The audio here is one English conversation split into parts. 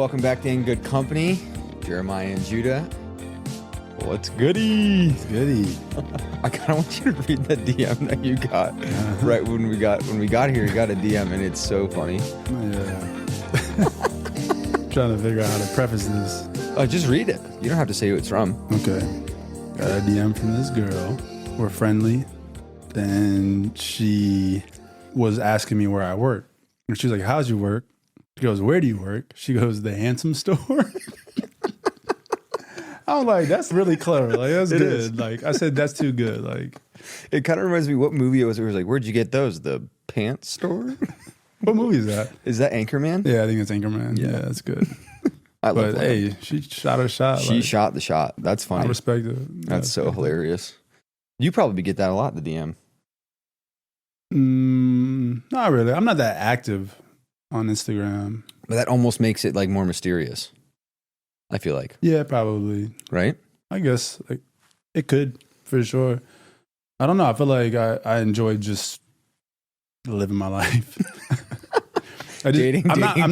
welcome back to In Good Company. Jeremiah and Judah. What's goody? It's goody. I kind of want you to read that DM that you got right when we got here. You got a DM and it's so funny. Yeah. Trying to figure out how to preface this. Just read it. You don't have to say who it's from. Okay. Got a DM from this girl. We're friendly. And she was asking me where I work. And she's like, how's your work? She goes, where do you work? She goes, the Handsome Store. I'm like, that's really clever. Like, that's good. Is. Like, I said, that's too good. Like, it kind of reminds me what movie it was. It was like, where'd you get those? The pants store? What movie is that? Is that Anchorman? Yeah, I think it's Anchorman. Yeah, that's good. I love But hey, she shot her shot. She shot the shot. That's funny. I respect it. That's so hilarious. You probably get that a lot, the DM. Not really. I'm not that active on Instagram. But that almost makes it like more mysterious. I feel like. Yeah, probably. Right? I guess like it could for sure. I don't know. I feel like I enjoy just living my life. I'm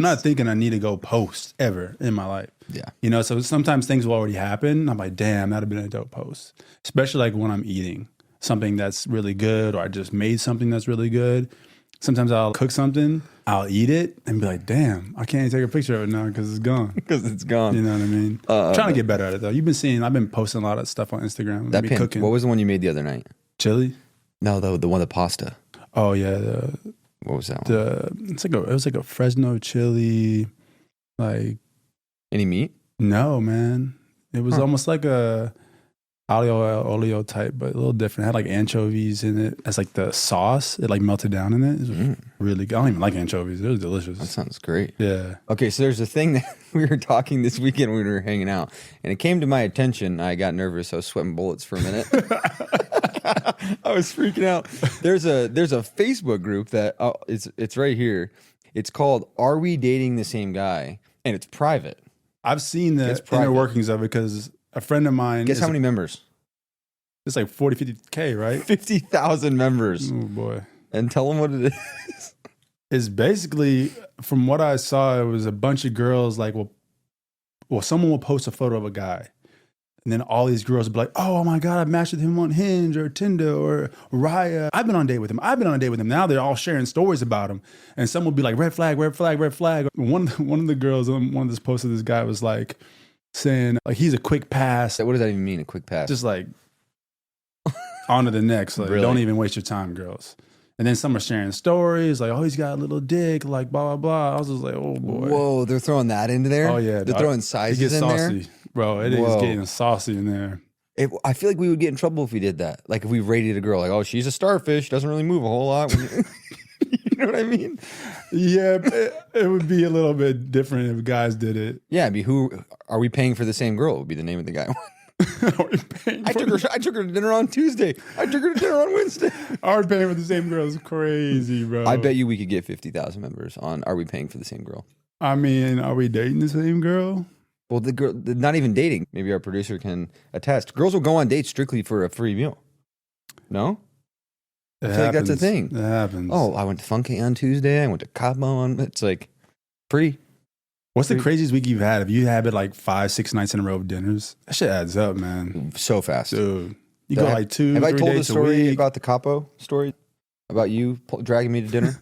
not thinking I need to go post ever in my life. Yeah. You know, so sometimes things will already happen. I'm like, damn, that'd have been a dope post. Especially like when I'm eating something that's really good, or I just made something that's really good. Sometimes I'll cook something, I'll eat it, and be like, damn, I can't take a picture of it now because it's gone. Because it's gone. You know what I mean? I'm trying to get better at it, though. I've been posting a lot of stuff on Instagram. That pin, cooking. What was the one you made the other night? Chili? No, the one, the pasta. Oh, yeah. What was that one? It was like a Fresno chili, like... Any meat? No, man. It was almost like a olio type, but a little different. It had like anchovies in it as like the sauce. It like melted down in it. It was really good. I don't even like anchovies. It was delicious. That sounds great. Yeah. Okay, so there's a thing that we were talking this weekend when we were hanging out, and it came to my attention. I got nervous. I was sweating bullets for a minute. I was freaking out. There's a Facebook group that it's right here. It's called "Are We Dating the Same Guy?" and it's private. I've seen the inner workings of it because a friend of mine... Guess how many members? It's like 40, 50K, right? 50,000 members. Oh, boy. And tell them what it is. It's basically, from what I saw, it was a bunch of girls like, well, someone will post a photo of a guy. And then all these girls will be like, oh my God, I matched with him on Hinge or Tinder or Raya. I've been on a date with him. Now they're all sharing stories about him. And some will be like, red flag, red flag, red flag. One of the girls on one of this posts of this guy was like, saying like he's a quick pass. What does that even mean, a quick pass? Just like on to the next. Like, really? Don't even waste your time, girls. And then some are sharing stories like, oh, he's got a little dick, like blah, blah, blah. I was just like, oh, boy. Whoa, they're throwing that into there? Oh, yeah. They're throwing sizes in there? It gets saucy. Bro, it is getting saucy in there. I feel like we would get in trouble if we did that. Like if we rated a girl, like, oh, she's a starfish, doesn't really move a whole lot. You know what I mean? Yeah, it would be a little bit different if guys did it. Yeah, it'd be who are we paying for the same girl? Would be the name of the guy. I took her to dinner on Tuesday. I took her to dinner on Wednesday. Are we paying for the same girl? Is crazy, bro. I bet you we could get 50,000 members on Are We Paying for the Same Girl? I mean, are we dating the same girl? Well, the girl, not even dating. Maybe our producer can attest. Girls will go on dates strictly for a free meal. No? I feel like that's a thing. It happens. Oh, I went to Funky on Tuesday. I went to Cabo on. It's like free. What's the craziest week you've had? If you have it like 5-6 nights in a row of dinners, that shit adds up, man. So fast, dude. You go like 2-3 days a week. Have I told the story about the Capo story? About you dragging me to dinner?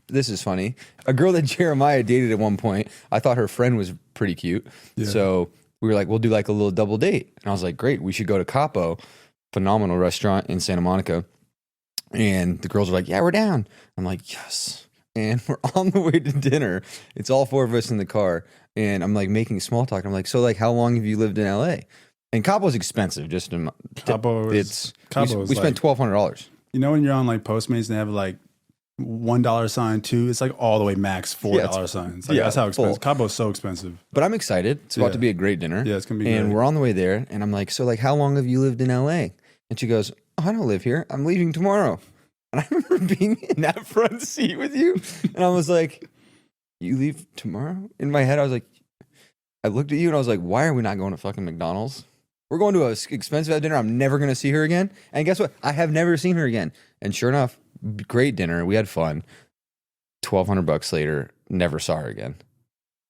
This is funny. A girl that Jeremiah dated at one point, I thought her friend was pretty cute. Yeah. So we were like, we'll do like a little double date. And I was like, great, we should go to Capo, phenomenal restaurant in Santa Monica. And the girls are like, yeah, we're down. I'm like, yes. And we're on the way to dinner. It's all four of us in the car. And I'm like making small talk. I'm like, so like, how long have you lived in LA? And Capo's expensive. We spent $1,200. You know when you're on like Postmates and they have like $1 sign too? It's like all the way max $4 signs. Like, that's how expensive. Capo's so expensive. But I'm excited. It's about to be a great dinner. Yeah, it's gonna be And great. We're on the way there. And I'm like, so like, how long have you lived in LA? And she goes, oh, I don't live here. I'm leaving tomorrow. And I remember being in that front seat with you. And I was like, you leave tomorrow? In my head, I was like, I looked at you and I was like, why are we not going to fucking McDonald's? We're going to an expensive dinner. I'm never going to see her again. And guess what? I have never seen her again. And sure enough, great dinner. We had fun. $1,200 later, never saw her again.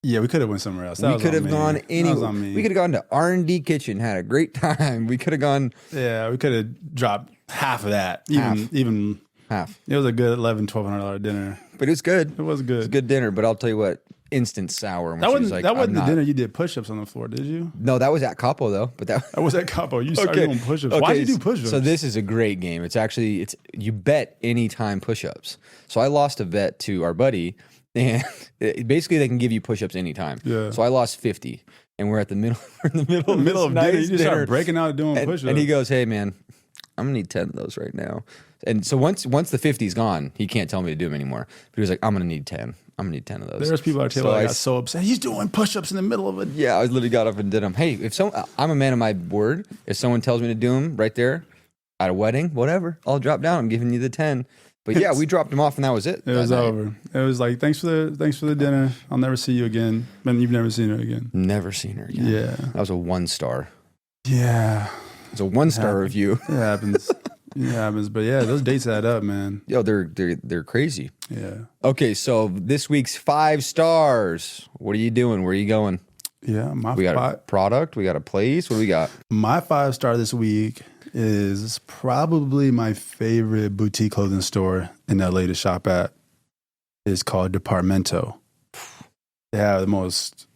Yeah, we could have went somewhere else. That We was could on have me. gone That was anywhere. on me. We could have gone to R&D Kitchen, had a great time. We could have gone Yeah, we could have dropped half of that. Half. Even half. it was a good $1,100-$1,200 dinner. But it was good. It was good. It was a good dinner, but I'll tell you what, instant sour. When That she wasn't was like, that wasn't I'm the not- dinner you did push-ups on the floor, did you? No, that was at Capo though. But that That was at Capo. You started doing push-ups. Why'd you do push-ups? So this is a great game. It's actually you bet anytime push-ups. So I lost a bet to our buddy, and basically they can give you push-ups anytime. Yeah. So I lost 50, and we're at the middle. We're in the middle of dinner, you just dinner. start breaking out doing push-ups. And he goes, "Hey man, I'm gonna need 10 of those right now." And so once the 50's gone, he can't tell me to do them anymore. But he was like, "I'm gonna need 10. I'm gonna need 10 of those." There's people at our table So that got so upset. He's doing push-ups in the middle of it. Yeah, I literally got up and did them. Hey, I'm a man of my word. If someone tells me to do them right there at a wedding, whatever, I'll drop down. I'm giving you the 10. But yeah, we dropped them off and that was it. It was over. It was like, thanks for the dinner. I'll never see you again. And you've never seen her again. Never seen her again. Yeah. That was a 1-star. Yeah. It was a 1-star review. It happens. It happens. But yeah, those dates add up, man. Yo, they're crazy. Yeah. Okay, so this week's 5 stars. What are you doing? Where are you going? Yeah. We got a product. We got a place. What do we got? My 5-star this week is probably my favorite boutique clothing store in LA to shop at. It's called Departamento. They have the most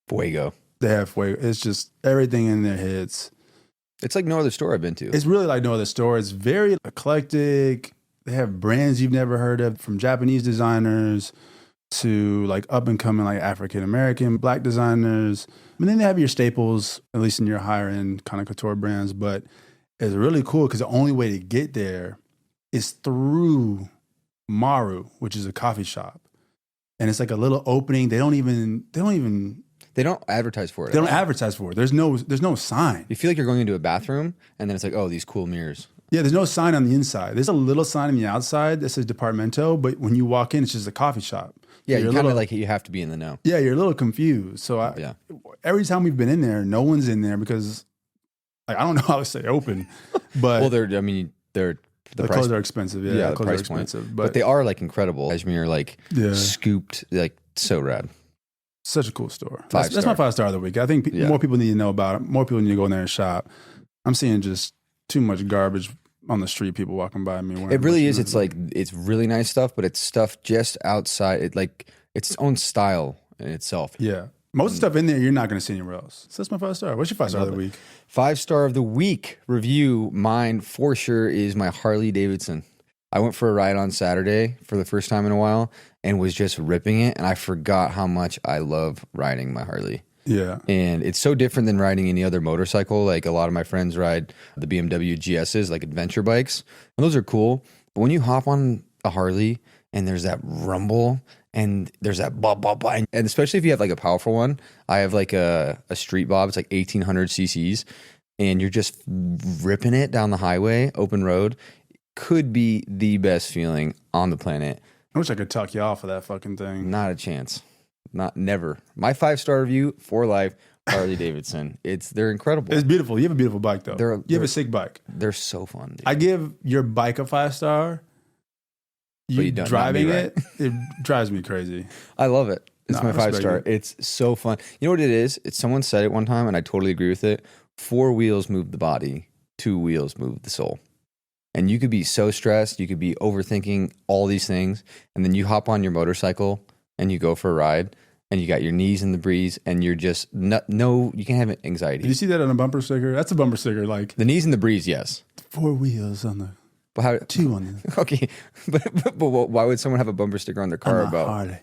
Fuego. It's just everything in there hits. It's like no other store I've been to. It's really like no other store. It's very eclectic. They have brands you've never heard of, from Japanese designers to like up and coming like African American, Black designers. And then they have your staples, at least in your higher end kind of couture brands. But it's really cool because the only way to get there is through Maru, which is a coffee shop. And it's like a little opening. They don't advertise for it. They don't advertise for it. There's no sign. You feel like you're going into a bathroom and then it's like, oh, these cool mirrors. Yeah, there's no sign on the inside. There's a little sign on the outside that says Departamento, but when you walk in, it's just a coffee shop. Yeah, you're you kind of like you have to be in the know. Yeah, you're a little confused. So every time we've been in there, no one's in there because like I don't know how to say open, but well, the clothes are expensive. Yeah, the clothes are price point. expensive, But they are like incredible. Cashmere, like scooped, like so rad. Such a cool store. 5 That's my 5-star of the week. I think more people need to know about it. More people need to go in there and shop. I'm seeing just too much garbage on the street. People walking by me. It really is. It's like it's really nice stuff, but it's stuff just outside. It's its own style in itself. Yeah. Most of the stuff in there you're not going to see anywhere else. So that's my 5-star. What's your 5-star of the week? 5-star of the week review. Mine for sure is my Harley Davidson. I went for a ride on Saturday for the first time in a while and was just ripping it. And I forgot how much I love riding my Harley. Yeah. And it's so different than riding any other motorcycle. Like a lot of my friends ride the BMW GSs, like adventure bikes. And those are cool. But when you hop on a Harley and there's that rumble and there's that blah, blah, blah. And especially if you have like a powerful one, I have like a Street Bob. It's like 1800 cc's. And you're just ripping it down the highway, open road. Could be the best feeling on the planet. I wish I could talk you off of that fucking thing. Not a chance. Never. My 5-star review for life, Harley Davidson. They're incredible. It's beautiful. You have a beautiful bike though. You have a sick bike. They're so fun. Dude. I give your bike a 5-star. You driving it drives me crazy. I love it. It's my 5-star. It's so fun. You know what it is? Someone said it one time and I totally agree with it. 4 wheels move the body, 2 wheels move the soul. And you could be so stressed, you could be overthinking all these things, and then you hop on your motorcycle and you go for a ride, and you got your knees in the breeze, and you're just you can't have anxiety. Did you see that on a bumper sticker? That's a bumper sticker, like the knees in the breeze, yes. 4 wheels on the, but how, 2 on the. Okay, but why would someone have a bumper sticker on their car about? Harley.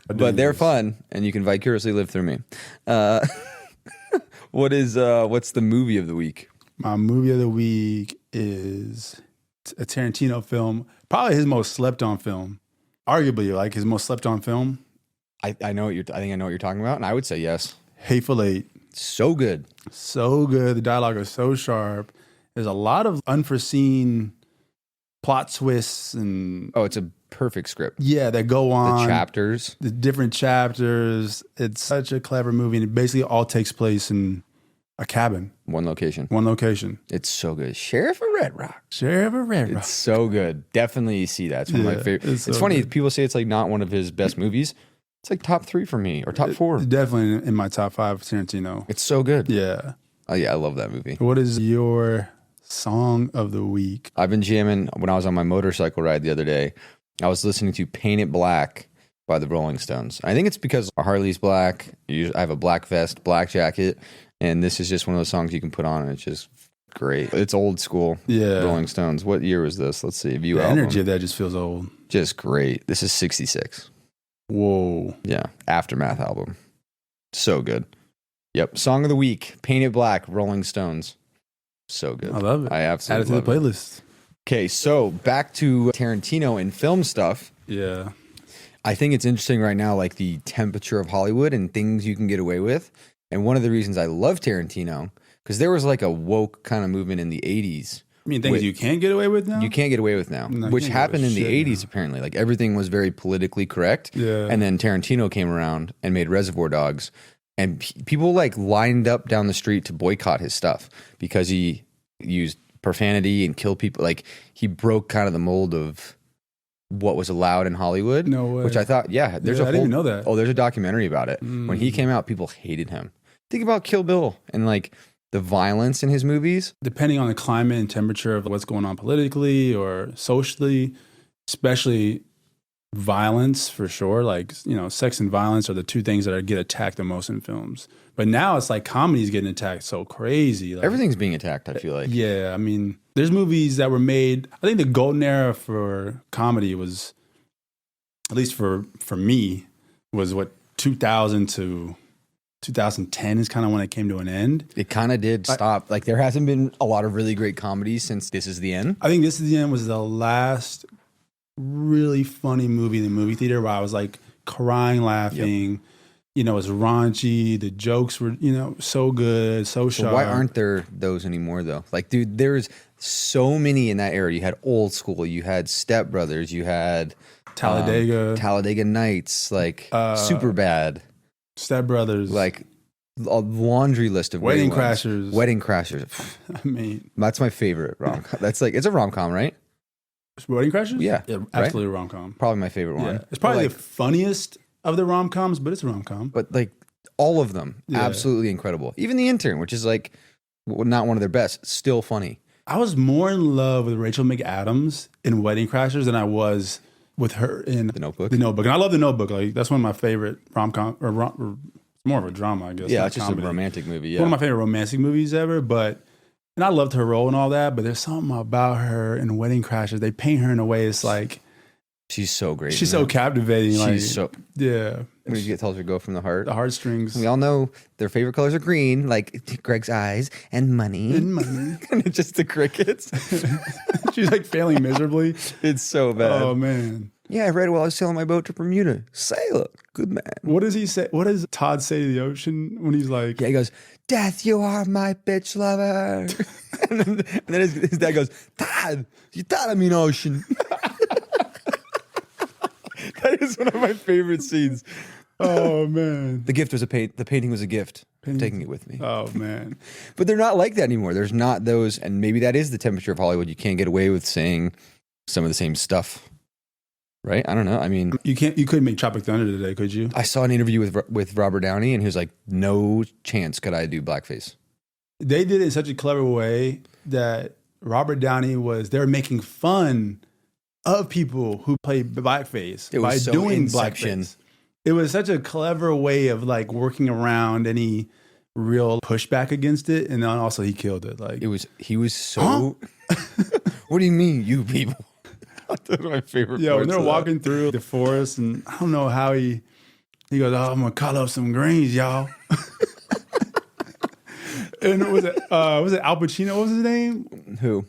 But they're fun, and you can vicariously live through me. What's the movie of the week? My movie of the week is a Tarantino film, probably his most slept on film, arguably like his most slept on film. I think I know what you're talking about, and I would say yes. Hateful Eight. So good. So good. The dialogue is so sharp. There's a lot of unforeseen plot twists and it's a perfect script. Yeah, that go on. The different chapters. It's such a clever movie, and it basically all takes place in a cabin. One location. It's so good. Sheriff of Red Rock. It's so good. Definitely see that. It's one of my favorite. It's funny. Good. People say it's like not one of his best movies. It's like top 3 for me, or top 4. Definitely in my top 5, Tarantino. It's so good. Yeah. Oh yeah, I love that movie. What is your song of the week? I've been jamming when I was on my motorcycle ride the other day. I was listening to Paint It Black by the Rolling Stones. I think it's because Harley's black. I have a black vest, black jacket, and this is just one of those songs you can put on and it's just great. It's old school. Yeah. Rolling Stones. What year was this? Let's see. View The album. energy of that just feels old. Just great. This is 66. Whoa. Yeah. Aftermath album. So good. Yep. Song of the week. Paint It Black, Rolling Stones. So good. I love it. I Add it absolutely to the love it. playlist. Okay, so back to Tarantino and film stuff. Yeah. I think it's interesting right now, like the temperature of Hollywood and things you can get away with. And one of the reasons I love Tarantino, because there was like a woke kind of movement in the 80s. I mean, things you can't get away with now? You can't get away with now, No, you which can't get happened away in with the shit 80s apparently. Like everything was very politically correct. Yeah. And then Tarantino came around and made Reservoir Dogs. And people like lined up down the street to boycott his stuff because he used profanity and killed people. Like he broke kind of the mold of what was allowed in Hollywood. No way. Which I thought, yeah, there's Yeah, a I didn't even know that. Oh, there's a documentary about it. When he came out, people hated him. Think about Kill Bill and like the violence in his movies. Depending on the climate and temperature of what's going on politically or socially, especially violence for sure. Like, you know, sex and violence are the two things that get attacked the most in films. But now it's like comedy's getting attacked so crazy. Like, Everything's being attacked, I feel like. yeah, I mean, there's movies that were made. I think the golden era for comedy was, at least for me, was what 2000 to 2010 is kind of when it came to an end. It kind of did stop. Like there hasn't been a lot of really great comedies since This Is the End. I think This Is the End was the last really funny movie in the movie theater where I was like crying, laughing. Yep. You know, it was raunchy. The jokes were, you know, so good, so sharp. So why aren't there those anymore though? Like, dude, there's so many in that era. You had Old School, you had Step Brothers, you had Talladega Nights, like Superbad, Step Brothers, like a laundry list of Wedding great ones. Crashers. Wedding Crashers. I mean, that's my favorite rom-com. That's like, it's a rom-com, right? Wedding Crashers? Yeah, absolutely a rom-com. Probably my favorite one. Yeah. It's probably the funniest of the rom-coms, but it's a rom-com. But like all of them, absolutely incredible. Even The Intern, which is like not one of their best, still funny. I was more in love with Rachel McAdams in Wedding Crashers than I was with her in The Notebook. The Notebook. And I love The Notebook. Like that's one of my favorite rom-com, or it's more of a drama, I guess. Yeah, it's just a romantic movie. Yeah. One of my favorite romantic movies ever, and I loved her role and all that, but there's something about her in Wedding Crashers. They paint her in a way it's like she's so great. She's so captivating. She's like, yeah. When you tells her to go from the heart. The heartstrings. We all know their favorite colors are green, like Greg's eyes, and money. And it's just the crickets. She's like failing miserably. It's so bad. Oh, man. Yeah, I read it while I was sailing my boat to Bermuda. Sailor. Good man. What does he say? What does Todd say to the ocean when he's like... Yeah, he goes, Death, you are my bitch lover. and then his dad goes, Todd, you thought I mean ocean. That is one of my favorite scenes. Oh, man. The gift was the painting was a gift. I'm taking it with me. Oh, man. But they're not like that anymore. There's not those, and maybe that is the temperature of Hollywood. You can't get away with saying some of the same stuff. Right? I don't know. I mean, you couldn't make Tropic Thunder today, could you? I saw an interview with Robert Downey, and he was like, "No chance could I do blackface." They did it in such a clever way that Robert Downey they were making fun of people who play blackface by doing blackface. It was such a clever way of like working around any real pushback against it, and then also he killed it. Like he was so. Huh? What do you mean, you people? That's my favorite. Yeah, when they're walking through the forest, and I don't know how he goes, "Oh, I'm gonna cut up some greens, y'all." And was it Al Pacino? What was his name? Who?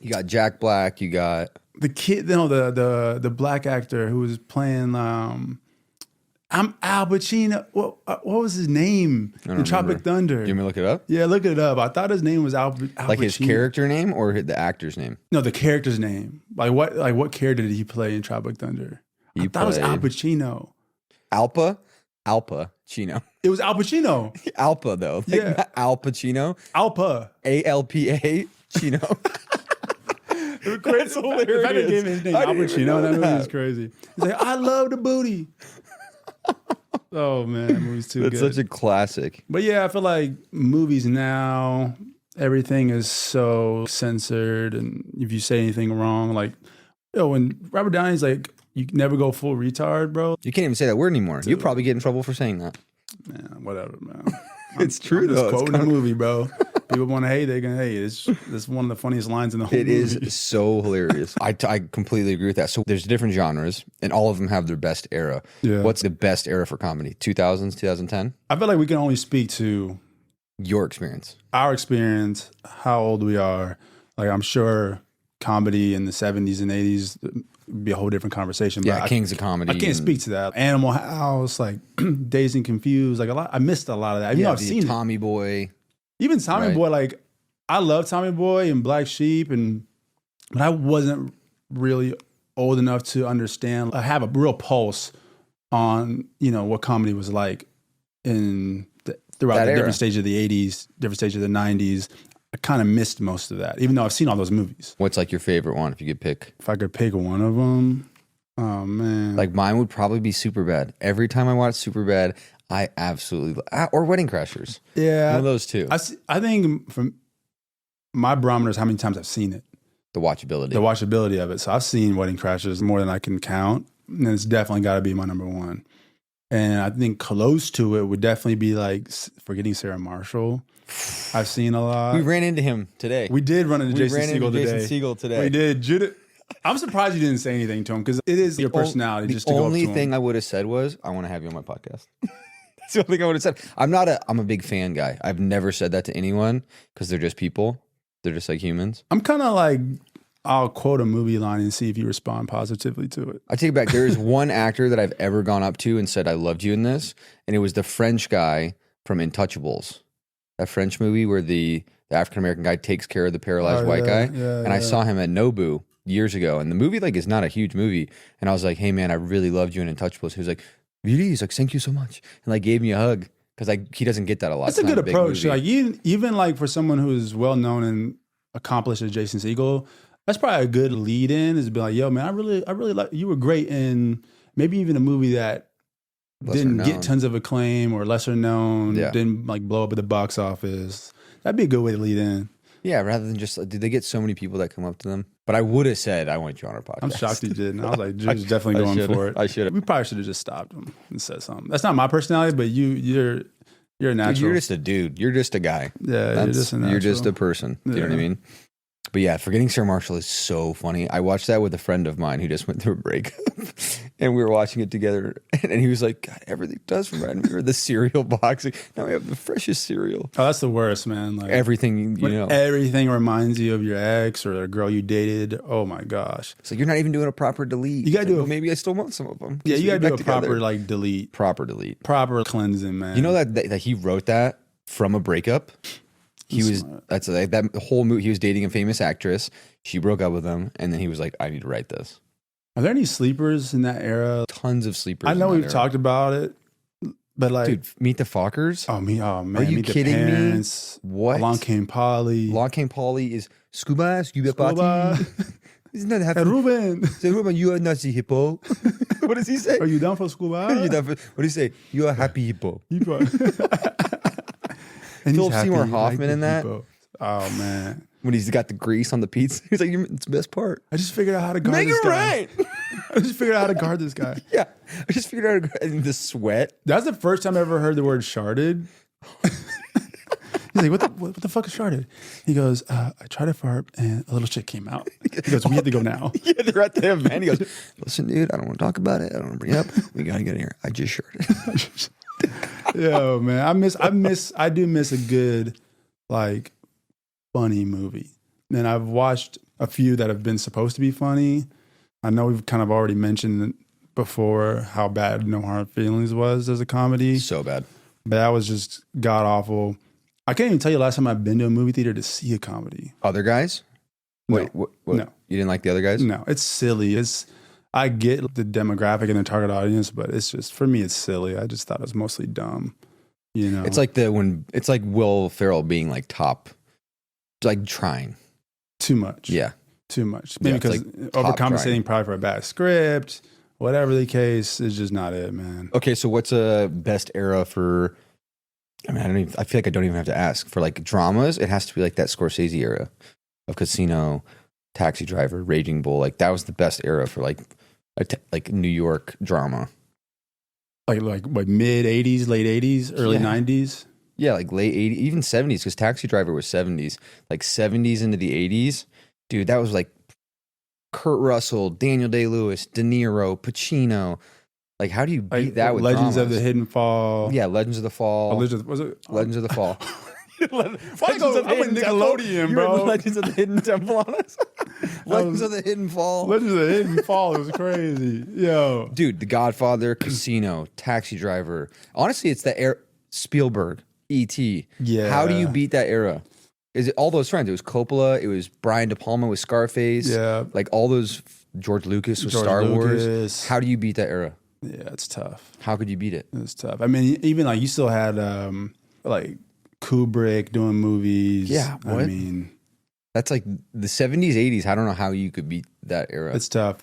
You got Jack Black. You got the kid. No, the black actor who was playing. I'm Al Pacino. What was his name in Tropic Thunder? Do you want me to look it up? Yeah, look it up. I thought his name was Al Pacino. Like his character name or the actor's name? No, the character's name. Like what character did he play in Tropic Thunder? I thought it was Al Pacino. Alpa Chino. It was Al Pacino. Alpa though. Like yeah. Al Pacino. Alpa. ALPA Chino. It's hilarious. The fact they gave him his name Al Pacino, that movie is crazy. He's like, I love the booty. Oh man, that movie's too That's good. such a classic. But yeah, I feel like movies now, everything is so censored, and if you say anything wrong, like, when Robert Downey's like, you can never go full retard, bro. You can't even say that word anymore. You'll probably get in trouble for saying that. Man, whatever, man. It's true, I'm just though. It's quoting the movie, bro. People want to hate, they can hate. It's one of the funniest lines in the whole It movie. is so hilarious. I completely agree with that. So there's different genres, and all of them have their best era. Yeah. What's the best era for comedy? 2000s, 2010? I feel like we can only speak to Your experience. our experience, how old we are. Like, I'm sure comedy in the 70s and 80s would be a whole different conversation. Yeah, But Kings of Comedy. I can't speak to that. Animal House, like Dazed and Confused, like a lot. I missed a lot of that. Even though I've seen Tommy Boy. even Tommy Right. Boy. Like, I love Tommy Boy and Black Sheep, but I wasn't really old enough to understand. I have a real pulse on what comedy was like throughout That the era. different stages of the 80s, different stages of the 90s. I kind of missed most of that, even though I've seen all those movies. What's like your favorite one if you could pick? If I could pick one of them, oh man, Like mine would probably be Superbad. Every time I watch Superbad, I absolutely or Wedding Crashers. yeah, One of those two. I think from my barometer is how many times I've seen it, The watchability. the watchability of it. So I've seen Wedding Crashers more than I can count, and it's definitely got to be my number one. And I think close to it would definitely be like Forgetting Sarah Marshall. I've seen a lot. We ran into him today. We did run into We Jason ran into Segel today. Jason Segel today. We did. Judith, I'm surprised you didn't say anything to him because it is your personality just to The go up only to him. thing I would have said was, I want to have you on my podcast. That's the only thing I would have said. I'm a big fan guy. I've never said that to anyone because they're just people. They're just like humans. I'm kind of like, I'll quote a movie line and see if you respond positively to it. I take it back. There is one actor that I've ever gone up to and said, I loved you in this. And it was the French guy from Intouchables. That French movie where the African-American guy takes care of the paralyzed white guy. And I saw him at Nobu years ago. And the movie like is not a huge movie. And I was like, hey man, I really loved you in Intouchables. He was like, really? He's like, thank you so much. And like gave me a hug. Because like he doesn't get that a lot. That's a good approach. Like even like for someone who is well known and accomplished as Jason Segel, that's probably a good lead in is to be like, yo, man, I really like you were great in maybe even a movie that didn't get tons of acclaim or lesser known, didn't like blow up at the box office. That'd be a good way to lead in. Yeah, rather than just, did they get so many people that come up to them? But I would have said, I want you on our podcast. I'm shocked he didn't. I was like, Drew's definitely going for it. I should have. We probably should have just stopped him and said something. That's not my personality, but you're a natural. Dude, you're just a dude. You're just a guy. Yeah, you're just a natural. You're just a person. Do you know what I mean? But yeah, Forgetting Sarah Marshall is so funny. I watched that with a friend of mine who just went through a breakup, and we were watching it together. And he was like, "God, everything does remind me of the cereal box. Like, now we have the freshest cereal. Oh, that's the worst, man. Like Everything, you know, everything reminds you of your ex or a girl you dated. Oh my gosh. so you're not even doing a proper delete. You gotta do well, maybe I still want some of them. Yeah, you gotta do a back proper together. like delete, Proper delete. proper cleansing, man. You know that he wrote that from a breakup. He was that's like that whole movie. He was dating a famous actress. She broke up with him, and then he was like, "I need to write this." Are there any sleepers in that era? Tons of sleepers. I know in that we've era. talked about it, but like, Dude, Meet the Fockers. oh man, Are you Meet the kidding me? Parents. What? Along Came Polly. Along Came Polly is scuba Scuba. party. Isn't that happy? Hey, Ruben, Say, Ruben, you are not the hippo. What does he say? are you down for scuba? What do you say? You are a happy hippo. And Philip he's happy, Seymour like Hoffman the in that? people. Oh man, When he's got the grease on the pizza, he's like, "It's the best part." I just figured out how to guard Make this it guy. right. I just figured out how to guard this guy. Yeah, I just figured out the sweat. That's the first time I ever heard the word sharded. He's like, what the fuck is sharded? He goes, I tried to fart and a little shit came out. He goes, we have to go now. Yeah, they're at the event. He goes, "Listen, dude, I don't want to talk about it. I don't want to bring it up. We gotta get in here. I just shirted." Yo, man, I do miss a good, like, funny movie. And I've watched a few that have been supposed to be funny. I know we've kind of already mentioned before how bad No Hard Feelings was as a comedy. So bad. But that was just god awful. I can't even tell you last time I've been to a movie theater to see a comedy. Other guys? No. Wait, what? No. You didn't like the other guys? No, it's silly. I get the demographic and the target audience, but it's just, for me, it's silly. I just thought it was mostly dumb. You know, It's like it's like Will Ferrell being like top, like trying. too much. Yeah. Too much. Maybe Yeah, it's because like top overcompensating trying. probably for a bad script whatever the case, it's just not it, man. Okay, so what's a best era for? I mean, I feel like I don't even have to ask for like dramas. It has to be like that Scorsese era of Casino, Taxi Driver, Raging Bull. Like that was the best era for like like New York drama. Like what, mid 80s, late 80s, early 90s? Yeah, like late 80s, even 70s, because Taxi Driver was 70s. Like 70s into the 80s. Dude, that was like Kurt Russell, Daniel Day-Lewis, De Niro, Pacino. Like, how do you beat that with Legends dramas? of the Hidden Fall? Yeah, Legends of the Fall. Was it? Legends of the Fall. Why go? I'm with Nickelodeon, bro. Legends of the Hidden Temple on us. Legends of the Hidden Fall. Legends of the Hidden Fall was crazy. Yo. Dude, The Godfather, Casino, Taxi Driver. Honestly, it's the era. Spielberg, E.T. Yeah. How do you beat that era? Is it all those friends? It was Coppola. It was Brian De Palma with Scarface. Yeah. Like all those. George Lucas with George Star Wars. Lucas. How do you beat that era? Yeah, it's tough. How could you beat it? It's tough. I mean, even like you still had like Kubrick doing movies. Yeah, what? I mean, That's like the 70s, 80s. I don't know how you could beat that era. it's tough.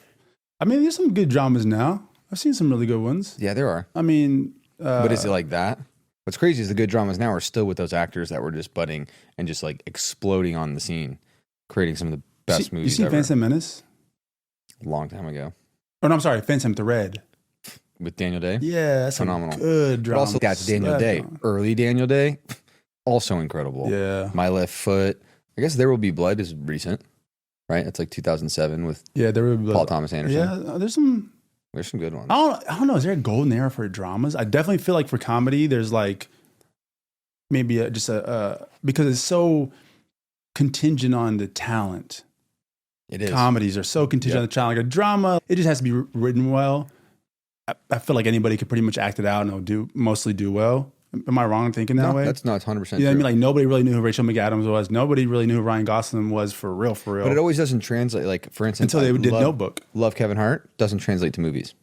I mean, there's some good dramas now. I've seen some really good ones. Yeah, there are. I mean, But is it like that? What's crazy is the good dramas now are still with those actors that were just budding and just like exploding on the scene, creating some of the best movies You seen ever. Phantom Menace? A long time ago Oh no, I'm sorry, Phantom Thread. with Daniel Day. Yeah, that's Phenomenal. A good But drama. also that's Daniel Day. Early Daniel Day, also incredible. Yeah, My Left Foot. I guess There Will Be Blood is recent, right? It's like 2007 with yeah, there would be Paul Thomas Anderson. Yeah, there's some. There's some good ones. I don't know. Is there a golden era for dramas? I definitely feel like for comedy, there's like maybe just a because it's so contingent on the talent. It is. Comedies are so contingent on the talent. Like a drama, it just has to be written well. I feel like anybody could pretty much act it out and it'll mostly do well. Am I wrong in thinking that way? That's not 100% You know what I true. mean? Like nobody really knew who Rachel McAdams was. Nobody really knew who Ryan Gosling was for real. But it always doesn't translate. Like, for instance, Until they did love, Notebook. Love Kevin Hart doesn't translate to movies.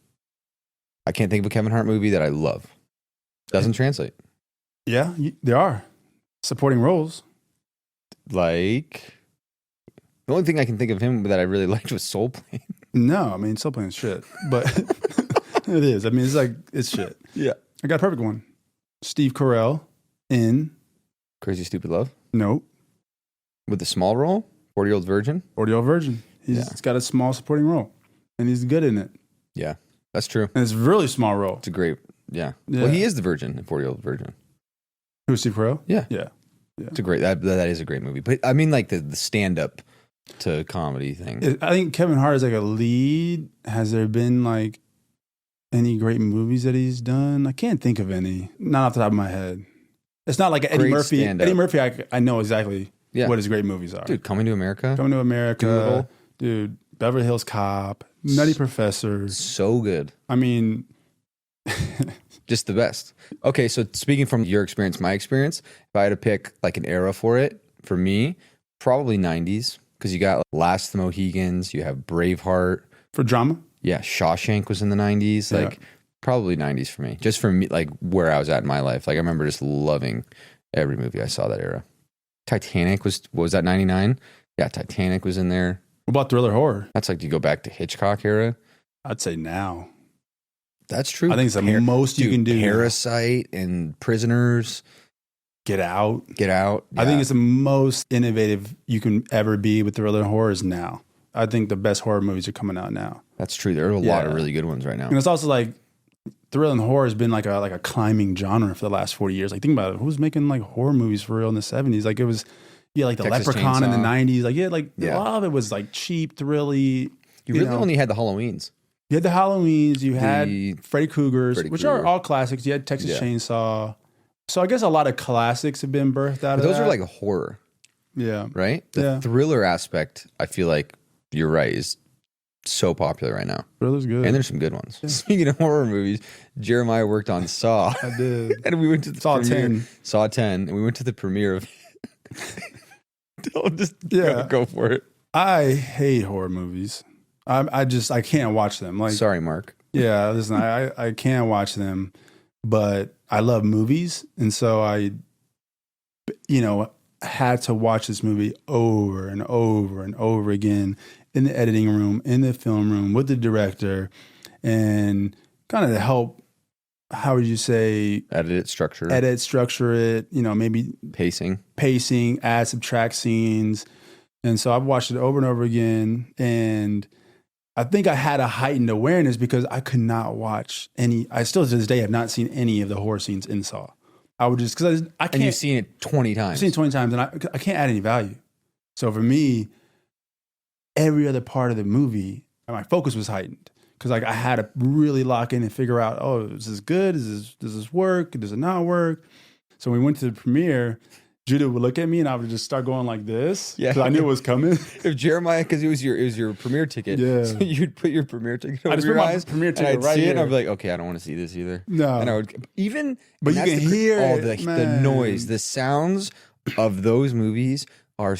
I can't think of a Kevin Hart movie that I love. Doesn't translate. Yeah, there are supporting roles. Like, the only thing I can think of him that I really liked was Soul Plane. No, I mean, still playing shit, but it is. I mean, it's shit. Yeah. I got a perfect one. Steve Carell in Crazy Stupid Love Nope, with the small role, 40-Year-Old Virgin. 40-Year-Old Virgin. He's got a small supporting role, and he's good in it. Yeah, that's true. And it's a really small role. It's a great, yeah. Yeah. Well, he is the Virgin in 40-Year-Old Virgin. Who's Steve Carell? Yeah. Yeah. It's a great, that is a great movie. But I mean, like the stand-up to comedy thing. I think Kevin Hart is like a lead. Has there been like any great movies that he's done? I can't think of any. Not off the top of my head. It's not like Eddie Great Murphy. stand-up. Eddie Murphy, I know exactly Yeah. what his great movies are. Dude, Coming to America. Coming to America. Doolittle. Dude, Beverly Hills Cop. Nutty Professor. So good. I mean, Just the best. Okay, so speaking from your experience, my experience, if I had to pick like an era for it, for me, probably 90s. Because you got like, Last of the Mohegans, you have Braveheart. for drama. Yeah, Shawshank was in the 90s. Like, probably 90s for me. Just for me, like where I was at in my life. Like, I remember just loving every movie I saw that era. Titanic was that 99? Yeah, Titanic was in there. What about thriller horror? That's like you go back to Hitchcock era. I'd say now. That's true. I think it's the most you can do. now. Parasite and Prisoners. Get Out. Get Out. I think Yeah. it's the most innovative you can ever be with thriller horrors now. I think the best horror movies are coming out now. That's true. There are a lot of really good ones right now. And it's also like thriller and horror has been like a climbing genre for the last 40 years. Like think about it. Who's making like horror movies for real in the 70s? Like it was like the Texas Leprechaun in the Chainsaw. 90s. Like a lot of it was like cheap, thrilly. You really know. only had the Halloweens. You had the Halloweens, you had The Freddy Krueger's, Freddy which Krueger. are all classics. You had Texas Yeah. Chainsaw. So I guess a lot of classics have been birthed out But of those that. are like horror, yeah. right? The Yeah. thriller aspect, I feel like you're right, is so popular right now. Thriller's good. And there's some good ones. Speaking of horror movies, Jeremiah worked on Saw. I did. And we went to the Saw premiere. 10. Saw 10. And we went to the premiere of Don't just Yeah. go for it. I hate horror movies. I can't watch them. Like Sorry, Mark. yeah, listen, I can't watch them, but I love movies, and so I had to watch this movie over and over and over again in the editing room, in the film room with the director. and kind of to help, how would you say, edit, structure it, maybe pacing, add, subtract scenes. And so I've watched it over and over again. And I think I had a heightened awareness because I could not watch I still to this day have not seen any of the horror scenes in Saw. I would just, because I can't. And you've seen it 20 times. I've seen it 20 times and I can't add any value. So for me, every other part of the movie, my focus was heightened. Because like I had to really lock in and figure out, oh, is this good? Does this work? Does it not work? So when we went to the premiere, Judah would look at me and I would just start going like this. Yeah. Because I knew it was coming. If Jeremiah, because it was your premiere ticket. Yeah. So you'd put your premiere ticket over your eyes. Premiere ticket I'd right see here. it and I'd be like, okay, I don't want to see this either. No. And I would even. But you can hear the noise, the sounds of those movies are.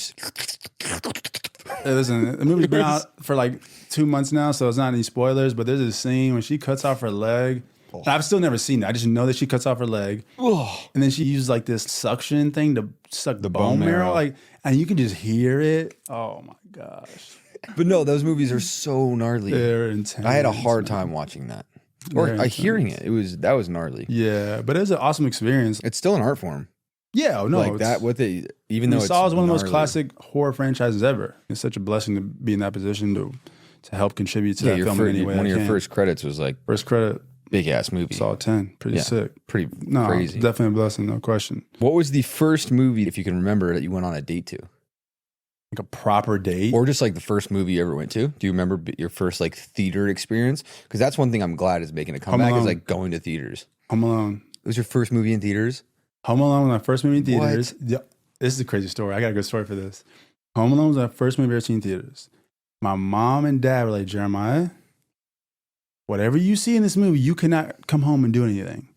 Hey, listen, the movie's been out for like 2 months now, so it's not any spoilers, but there's a scene when she cuts off her leg. Oh. I've still never seen it. I just know that she cuts off her leg. Oh. And then she uses like this suction thing to suck the bone marrow. And you can just hear it. Oh my gosh. But no, those movies are so gnarly. They're intense. I had a hard time watching that. Or hearing it. That was gnarly. Yeah, but it was an awesome experience. It's still an art form. Yeah, no, like that. Even though Saw is one of the most classic horror franchises ever. It's such a blessing to be in that position to help contribute to that film in any way. One of your first credits was like first credit, big ass movie. Saw 10, pretty sick, crazy. Definitely a blessing, no question. What was the first movie, if you can remember, that you went on a date to? Like a proper date, or just like the first movie you ever went to? Do you remember your first like theater experience? Because that's one thing I'm glad is making a comeback is like going to theaters. Home Alone. It was your first movie in theaters? Home Alone was my first movie in theaters. Yeah, this is a crazy story. I got a good story for this. Home Alone was my first movie I ever seen in theaters. My mom and dad were like, Jeremiah, whatever you see in this movie, you cannot come home and do anything.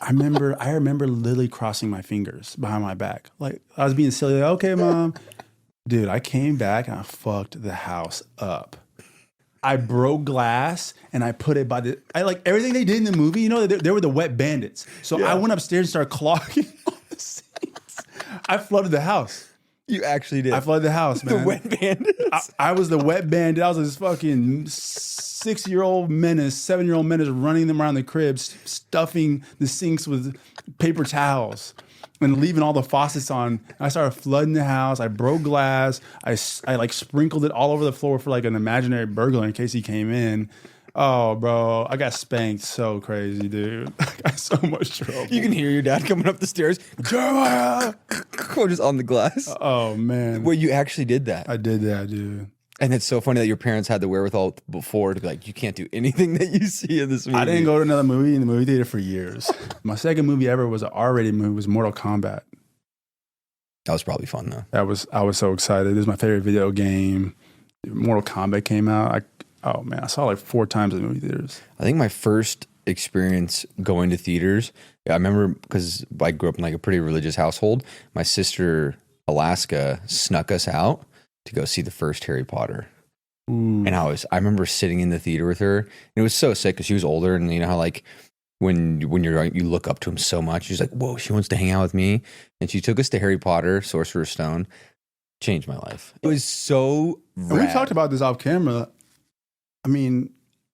I remember literally crossing my fingers behind my back. Like I was being silly. Like, okay, Mom. Dude, I came back and I fucked the house up. I broke glass and I put it I like everything they did in the movie. You know, they were the wet bandits. So I went upstairs and started clogging all the sinks. I flooded the house. You actually did. I flooded the house, man. The wet bandits. I was the wet bandit. I was this fucking 6-year-old menace, 7-year-old menace running them around the crib, stuffing the sinks with paper towels and leaving all the faucets on. I started flooding the house. I broke glass. I like sprinkled it all over the floor for like an imaginary burglar in case he came in. Oh, bro, I got spanked so crazy, dude. I got so much trouble. You can hear your dad coming up the stairs. Jeremiah! Just on the glass. Oh, man. Well, you actually did that. I did that, dude. And it's so funny that your parents had the wherewithal before to be like, you can't do anything that you see in this movie. I didn't go to another movie in the movie theater for years. My second movie ever was an R-rated movie, was Mortal Kombat. That was probably fun, though. I was so excited. It was my favorite video game. Mortal Kombat came out. I saw it like 4 times in the movie theaters. I think my first experience going to theaters, I remember because I grew up in like a pretty religious household. My sister, Alaska, snuck us out to go see the first Harry Potter. Ooh. And I remember sitting in the theater with her, and it was so sick because she was older, and you know how like when you look up to him so much, she's like, whoa, she wants to hang out with me. And she took us to Harry Potter, Sorcerer's Stone. Changed my life. It was so rad. We talked about this off camera. I mean,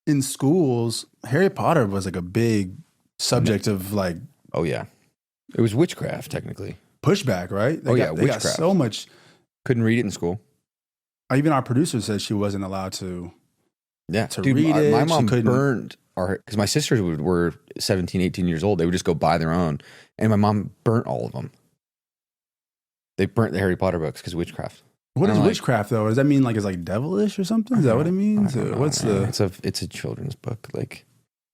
in schools, Harry Potter was like a big subject of like... Oh, yeah. It was witchcraft, technically. Pushback, right? They witchcraft. Got so much... Couldn't read it in school. Even our producer said she wasn't allowed to Dude, read it. My mom burned because my sisters were 17, 18 years old. They would just go buy their own. And my mom burnt all of them. They burnt the Harry Potter books because witchcraft. What is witchcraft though? Does that mean like it's like devilish or something? Is that what it means? It's a children's book. Like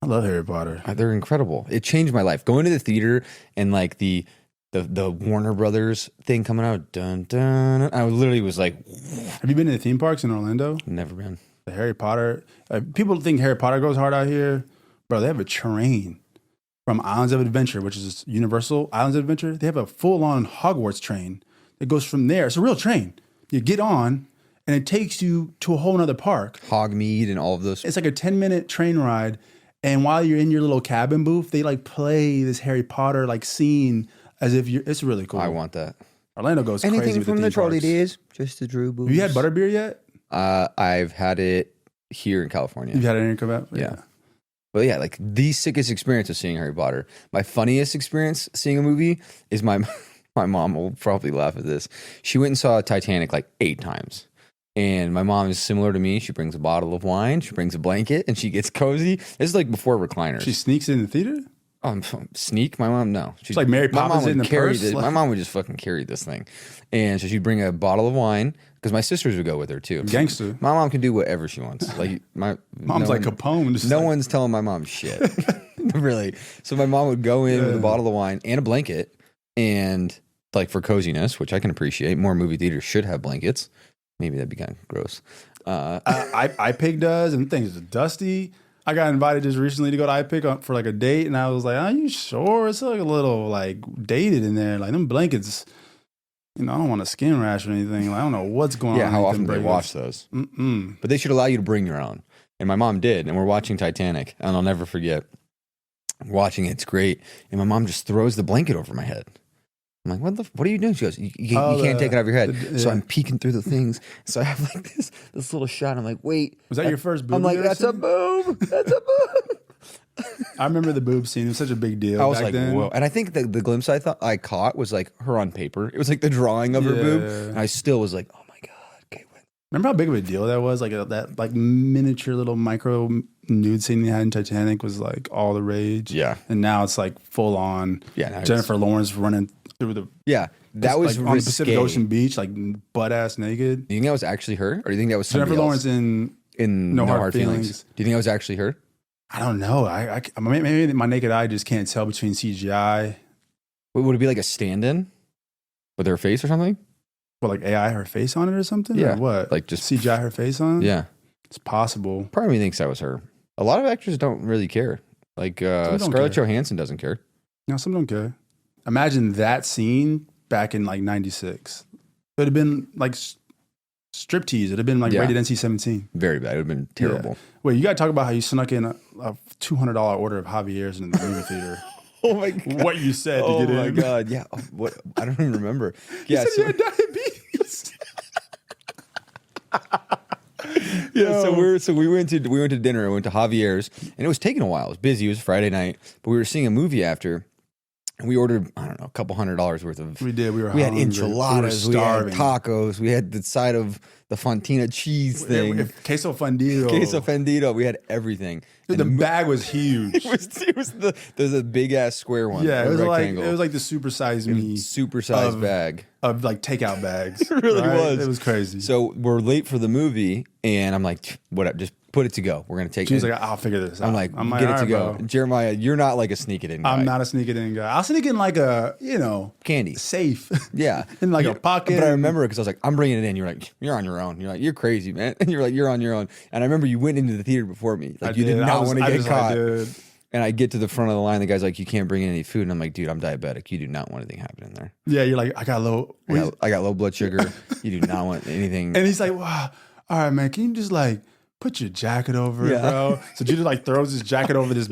I love Harry Potter. They're incredible. It changed my life. Going to the theater and like the Warner Brothers thing coming out. Dun, dun, I literally was like, have you been to the theme parks in Orlando? Never been. The Harry Potter. People think Harry Potter goes hard out here. Bro, they have a train from Islands of Adventure, which is Universal Islands of Adventure. They have a full-on Hogwarts train that goes from there. It's a real train. You get on, and it takes you to a whole nother park. Hogmeade and all of those. It's like a 10-minute train ride. And while you're in your little cabin booth, they like play this Harry Potter like scene as if it's really cool. I want that. Orlando goes crazy with from the trolley parks. days, just the Drew booths. Have you had Butterbeer yet? I've had it here in California. You've had an come out? Yeah. But yeah, like the sickest experience of seeing Harry Potter. My funniest experience seeing a movie is my mom will probably laugh at this. She went and saw Titanic like 8 times. And my mom is similar to me. She brings a bottle of wine, she brings a blanket, and she gets cozy. This is like before recliners. She sneaks in the theater? Sneak? My mom, no. She's like Mary Poppins in the purse? My mom would just fucking carry this thing. And so she'd bring a bottle of wine, because my sisters would go with her too. Gangster. My mom can do whatever she wants. Like Mom's like Capone. No one's telling my mom shit. Really. So my mom would go in with a bottle of wine and a blanket, and like for coziness, which I can appreciate. More movie theaters should have blankets. Maybe that'd be kind of gross. iPick does, and things are dusty. I got invited just recently to go to iPick for like a date, and I was like, "Are you sure?" It's like a little like dated in there. Like them blankets, I don't want a skin rash or anything. Like, I don't know what's going on. Yeah, how often do they wash those? But they should allow you to bring your own. And my mom did, and we're watching Titanic, and I'll never forget watching it. It's great, and my mom just throws the blanket over my head. I'm like, what are you doing? She goes, you can't take it out of your head. So I'm peeking through the things. So I have like this little shot. I'm like, wait. Was that your first boob? I'm like, that's a boob. That's a boob. I remember the boob scene. It was such a big deal. I was back like, then. whoa. And I think the glimpse I caught was like her on paper. It was like the drawing of her boob. And I still was like, oh my God. Okay. Remember how big of a deal that was? Like that like miniature little micro nude scene they had in Titanic was like all the rage. Yeah. And now it's like full on. Yeah. Jennifer Lawrence running through that was like on the Pacific Ocean beach, like butt ass naked. Do you think that was actually her, or do you think that was Jennifer Lawrence in No Hard Feelings? Do you think that was actually her? I don't know. I maybe my naked eye just can't tell between CGI. Would it be like a stand-in with her face or something? Well, like AI her face on it or something? Yeah. Or what? Like just CGI her face on it? Yeah. It's possible. Part of me thinks that was her. A lot of actors don't really care. Like Scarlett Johansson doesn't care. No, some don't care. Imagine that scene back in like 96. It would have been like striptease. It would have been like rated NC-17. Very bad. It would have been terrible. Yeah. Wait, you got to talk about how you snuck in a $200 order of Javier's in the movie theater. Oh my God. What you said to get in. Oh my God. Yeah. What? I don't even remember. You said you had diabetes. So we went to dinner. I went to Javier's, and it was taking a while. It was busy. It was Friday night, but we were seeing a movie after. And we ordered, I don't know, a couple $100 worth of. We did. We had enchiladas. We had tacos. We had the side of the Fontina cheese thing. Queso fundido. Queso fundido. We had everything. Dude, the bag was huge. it was the big ass square one. Yeah, it was like the supersized me. Supersized bag of like takeout bags. It really was. It was crazy. So we're late for the movie, and I'm like, what? Just put it to go. We're gonna take it. She's like, I'll figure this out. I'm like, get it to go. Bro. Jeremiah, you're not like a sneak it in guy. I'm not a sneak it in guy. I'll sneak in like a, candy safe. Yeah. In like a pocket. But I remember because I was like, I'm bringing it in. You're like, you're on your own. You're like, you're crazy, man. And you're like, you're on your own. And I remember you went into the theater before me. Like, you did not want to get caught. And I get to the front of the line. The guy's like, you can't bring in any food. And I'm like, dude, I'm diabetic. You do not want anything happening there. Yeah, you're like, I got low blood sugar. You do not want anything. And he's like, wow, all right, man, can you just like put your jacket over it, bro? So Judah like throws his jacket over this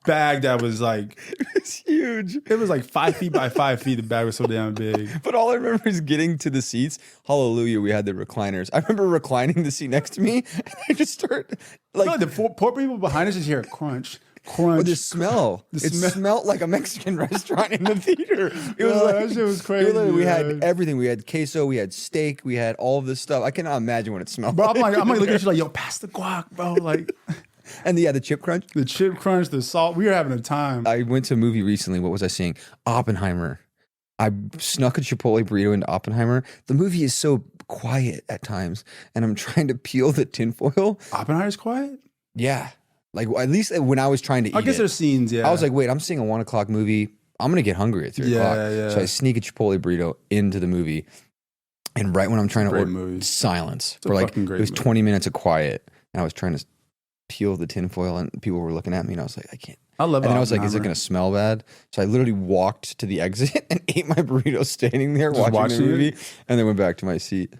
bag that was like, it's huge. It was like 5 feet by 5 feet. The bag was so damn big. But all I remember is getting to the seats. Hallelujah, we had the recliners. I remember reclining the seat next to me, and I just start like, no, the poor people behind us just hear a crunch. But the smell. It smelled like a Mexican restaurant in the theater. It was like, that shit was crazy. We had everything. We had queso, we had steak, we had all of this stuff. I cannot imagine what it smelled like. Bro, I'm like looking at you like, yo, pass the guac, bro. Like, and the chip crunch. The chip crunch, the salt. We were having a time. I went to a movie recently. What was I seeing? Oppenheimer. I snuck a Chipotle burrito into Oppenheimer. The movie is so quiet at times, and I'm trying to peel the tinfoil. Oppenheimer's quiet? Yeah. Like, at least when I was trying to eat I guess there's scenes, yeah. I was like, wait, I'm seeing a 1 o'clock movie. I'm going to get hungry at 3 o'clock. Yeah. So I sneak a Chipotle burrito into the movie. And right when I'm trying to order, silence. For like, it was 20 minutes of quiet. And I was trying to peel the tinfoil, and people were looking at me, and I was like, I can't. I love it. And then I was like, is it going to smell bad? So I literally walked to the exit and ate my burrito standing there watching the movie, and then went back to my seat.